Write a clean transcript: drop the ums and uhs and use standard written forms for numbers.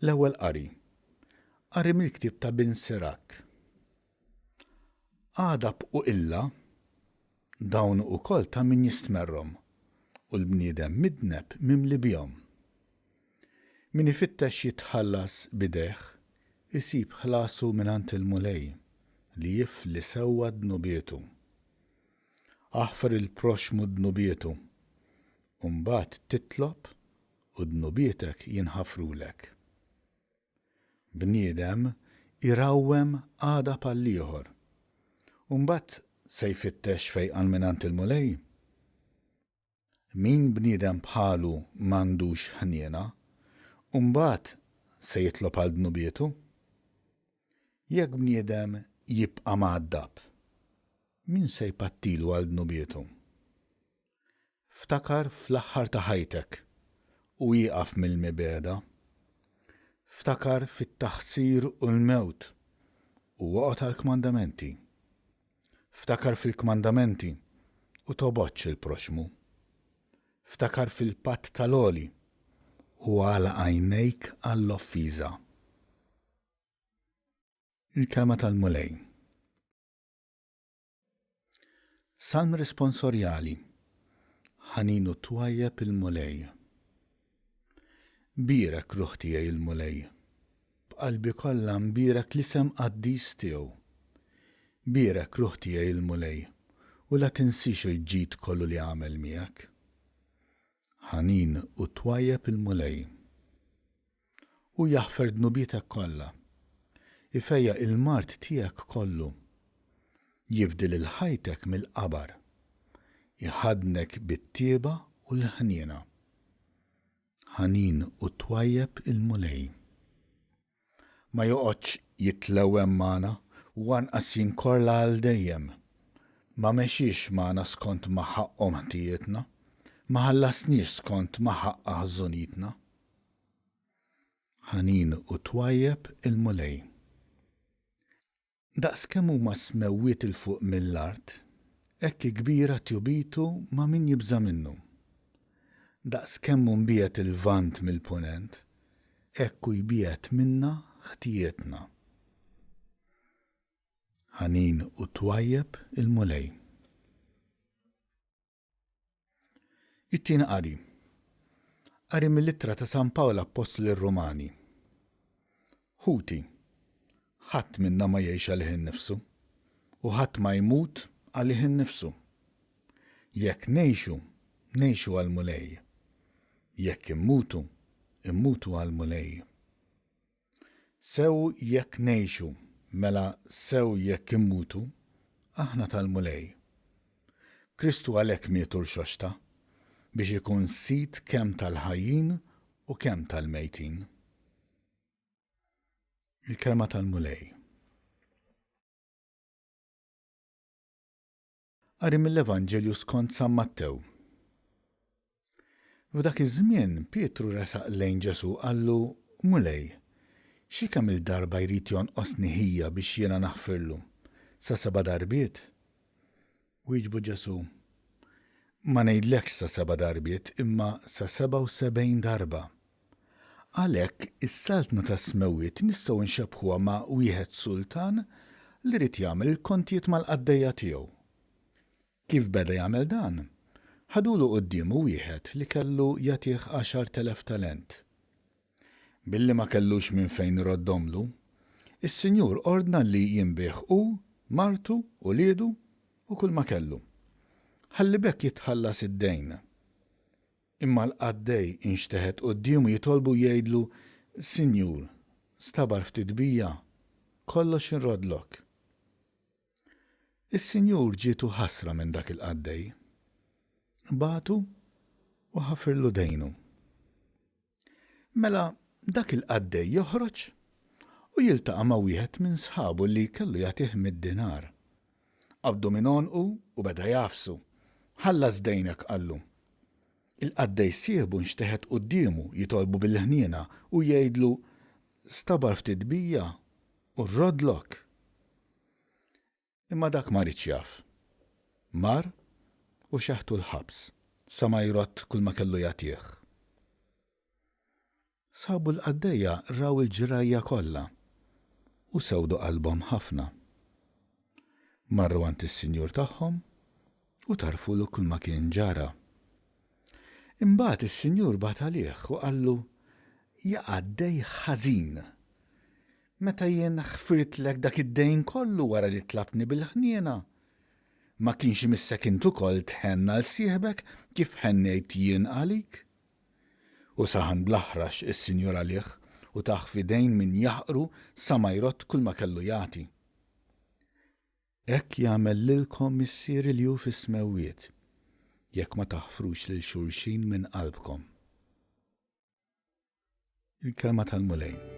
L-ewwel qari mill-ktieb ta' Bin Sirak. Għadab u illa dawn ukoll ta' min jistmerrom u l-bniedem midneb mimli bihom. Min ifittex jitħallas bideħ isib ħlasu minant il-mulej li jifli sewwa dnubietu. Aħfar il-proxmu dnubietu u mbagħad titlob u dnubietek jinħafrulek. Bniedem irawwem għada pal-ieħor u mbagħad se jfittex fejqan minant il-mulej. Min bniedem bħalu m'għandux ħniena u mbagħad se jitlob għal dnubietu? Jekk bniedem jibqa' mgħaddab, min se jpattilu għal dnubietu? Ftakar fl-aħħar ta' ħajtek u jieqaf mill-mibeda. Ftakar fit-taħsir u l-mewt u waqgħod għall-kmandamenti. Ftakar fil-kmandamenti u toboċċ il-proxmu. Ftakar fil-patt tal-għoli u għala għajnejk għall-offiża. Il-kelma tal-mulej. Salm responsorjali. Ħaninu twajjeb il-mulej. Birek ruħ tiegħi il-mulej. B'qalbi kollha mbirek l-isem qaddis tiegħu. Birek ruħ tiegħi il-mulej u la tinsix il-ġid kollu li għamel miegħek. Ħanin u twajjeb il-mulej. U jaħfer dnubietek kollha. Ifejja il-mart tiegħek kollu. Jifdil il-ħajtek mill-qabar. Jħadnek bit-tieba u l-ħniena. Ħanin u twajjeb il-mulej. Ma joqgħodx jitlewwem magħna u anqas jinkorla għal dejjem. Ma mexix magħna skont ma ħaqhom ħtijietna. Ma ħallasniex skont ma ħaqqa ħżunietna. Ħanin u twajjeb il-mulej. Daqskemm huma smewwiet il-fuq mill-art, hekk kbira tjubitu ma' min jibża minnu. Daqskemm mbiegħet il-vant mill-punent, hekk jbiegħet minna ħtijietna. Ħanin u twajjeb il-mulej. It-tieni qari mill-ittra ta' San Pawla Apostoli r-Rumani. Ħuti, ħadd minna ma jgħix għalih innifsu u ħadd ma jmut għalih innifsu. Jekk ngħixu għall-mulej. Jekk immutu għall-mulej. Sew jekk ngħixu, mela sew jekk immutu, aħna tal-mulej. Kristu għalhekk mietu l-xoxta biex ikun sit kemm tal-ħajjin u kemm tal-mejtin. Il-kelma tal-mulej. Qari mill-Evanġelju skont San Mattew. F'dak iż-żmien Pietru resaq lejn Ġesu qallu: Mulej, xi kemm il-darba jrid jonqosni ħija biex jiena naħfirlu? Sa 7 darbiet? Wieġbu Ġesu: Ma ngħidlekx sa 7 darbiet imma sa 77 darba. Għalhekk is-saltna ta' smewwiet nistgħu nxebbħuha ma' wieħed sultan li rid jagħmel il-kontijiet mal-qaddejja tiegħu. Kif beda jagħmel dan? Ħadulu qudiemu wieħed li kellu jagħtih 10,000 talent. Billi ma kellux minn fejn iroddomlu, is-Sinjur ordna li jinbih hu, martu u liedu u kull ma kellu. Ħalli bekk jitħallas id-dejn. Imma l-qaddej inxteħed qudiemu jitolbu jgħidlu: Sinjur, stabar ftit bija, kollox inrodlok. Is-Sinjur ġietu ħasra minn dak il-qaddej. Batu u ħafirlu dejnu. Mela dak il-qaddej joħroġ u jiltaqa' ma' wieħed minn sħabu li kellu jagħtih mid-dinar. Qabdu minn onqu u beda jafsu. Ħallas dejnek qallu. Il-qaddej sieħbu nxteħed qudiemu jitolbu bil-ħniena u jgħidlu: Stabar ftit bija u rrodlok. Imma dak ma ridx jaf. Mar u xeħtu l-ħabs sa ma jrott kull ma kellu jagħtih. Sabu l-qaddejja raw il-ġirajja kollha u sewdu qalbhom ħafna. Marru għand is-Sinjur tagħhom u tarfulu kull ma kien ġara. Imbagħad is-Sinjur bat għalih u qallu: Ja qaddej ħażin. Meta jien ħfirtlek dak id-dejn kollu wara li tlabni bil-ħniena. Ma kienx missek int ukoll tħenna l-sieħbek kif ħennejt jien għalik? U saħan bl-aħrax is-Sinjur għalih u taħ fidejn min jaħqru sa ma jrott kull ma kellu jagħti. Hekk jagħmel lilkom missier li hu fis-smewwiet, jekk ma taħfrux lil xulxin minn qalbkom. Il-kelma tal-Mulej.